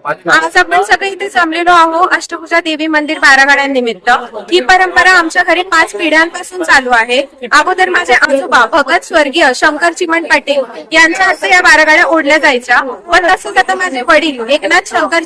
आज आपण सगळे इथे जमलेलो आहोत अष्टभुजा देवी मंदिर बारागाड्यांनिमित्त। ही परंपरा आमच्या घरी 5 पिढ्यांपासून चालू आहे। अगोदर माझे आजोबा भगत स्वर्गीय शंकर चिमण पाटील यांच्या हस्ते या बारागाड्या ओढल्या जायच्या, पण तसंच आता माझे वडील एकनाथ शंकर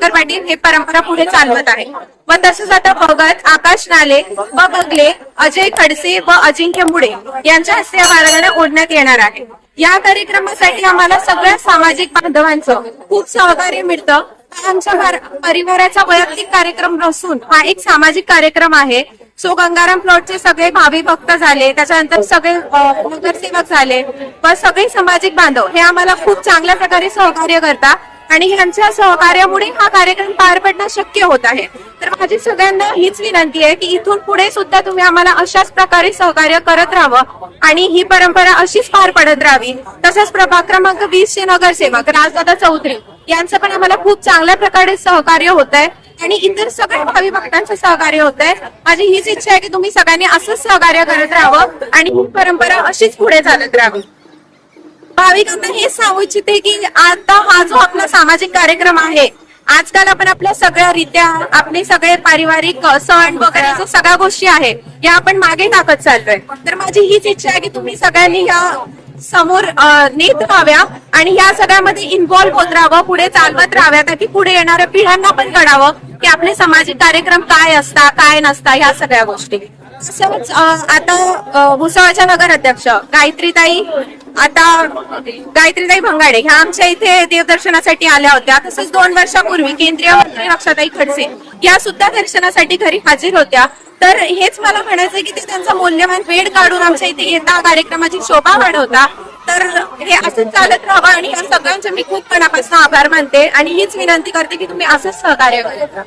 पाटील हे परंपरा पुढे चालवत आहे। व तसंच आता भगत आकाश नाले व बगले, अजय खडसे व अजिंक्य मुळे यांच्या हस्ते या बारागाड्या ओढण्यात येणार आहे। या कार्यक्रमासाठी आम्हाला सगळ्या सामाजिक बांधवांचं खूप सहकार्य मिळतं। आमच्या परिवाराचा वैयक्तिक कार्यक्रम नसून हा एक सामाजिक कार्यक्रम आहे। सो गंगाराम प्लॉटचे सगळे भावी भक्त झाले, त्याच्यानंतर सगळे नगरसेवक झाले व सगळे सामाजिक बांधव हे आम्हाला खूप चांगल्या प्रकारे सहकार्य करतात आणि यांच्या सहकार्यामुळे हा कार्यक्रम पार पडणं शक्य होत आहे। तर माझी सगळ्यांना हीच विनंती आहे की इथून पुढे सुद्धा तुम्ही आम्हाला अशाच प्रकारे सहकार्य करत राहावं आणि ही परंपरा अशीच पार पडत राहावी। तसंच प्रभाग क्रमांक 20 चे नगरसेवक राजदादा चौधरी यांचं पण आम्हाला खूप चांगल्या प्रकारे सहकार्य होत आहे आणि इतर सगळ्या भावी भक्तांचं सहकार्य होत आहे। माझी हीच इच्छा आहे की तुम्ही सगळ्यांनी असंच सहकार्य करत राहावं आणि ही परंपरा अशीच पुढे चालत राहावी। भाविकांना हे सांगू इच्छिते की आता हा जो आपला सामाजिक कार्यक्रम आहे, आजकाल आपण आपल्या सगळ्या रीत्या आपले सगळे पारिवारिक सण वगैरे जो सगळ्या गोष्टी आहे या आपण मागे टाकत चाललोय। तर माझी हीच इच्छा आहे की तुम्ही सगळ्यांनी या समोर नेत राहाव्या आणि या सगळ्यामध्ये इन्व्हॉल्व्ह होत राहावं, पुढे चालवत राहाव्या, ताकी पुढे येणाऱ्या पिढ्यांना पण कळावं की आपले सामाजिक कार्यक्रम काय असतात काय नसतात ह्या सगळ्या गोष्टी। तसंच आता भुसावळच्या नगर अध्यक्ष गायत्रीताई भंगाडे ह्या आमच्या इथे देवदर्शनासाठी आल्या होत्या। तसंच 2 वर्षापूर्वी केंद्रीय मंत्री रक्षाताई खडसे या सुद्धा दर्शनासाठी घरी हजर होत्या। तर हेच मला म्हणायचंय की ते त्यांचा मौल्यवान वेळ काढून आमच्या इथे येता कार्यक्रमाची शोभा वाढवता। तर हे असंच चालत राहावं आणि या सगळ्यांचे मी खूप मनापासून आभार मानते आणि हीच विनंती करते की तुम्ही असंच सहकार्य करा।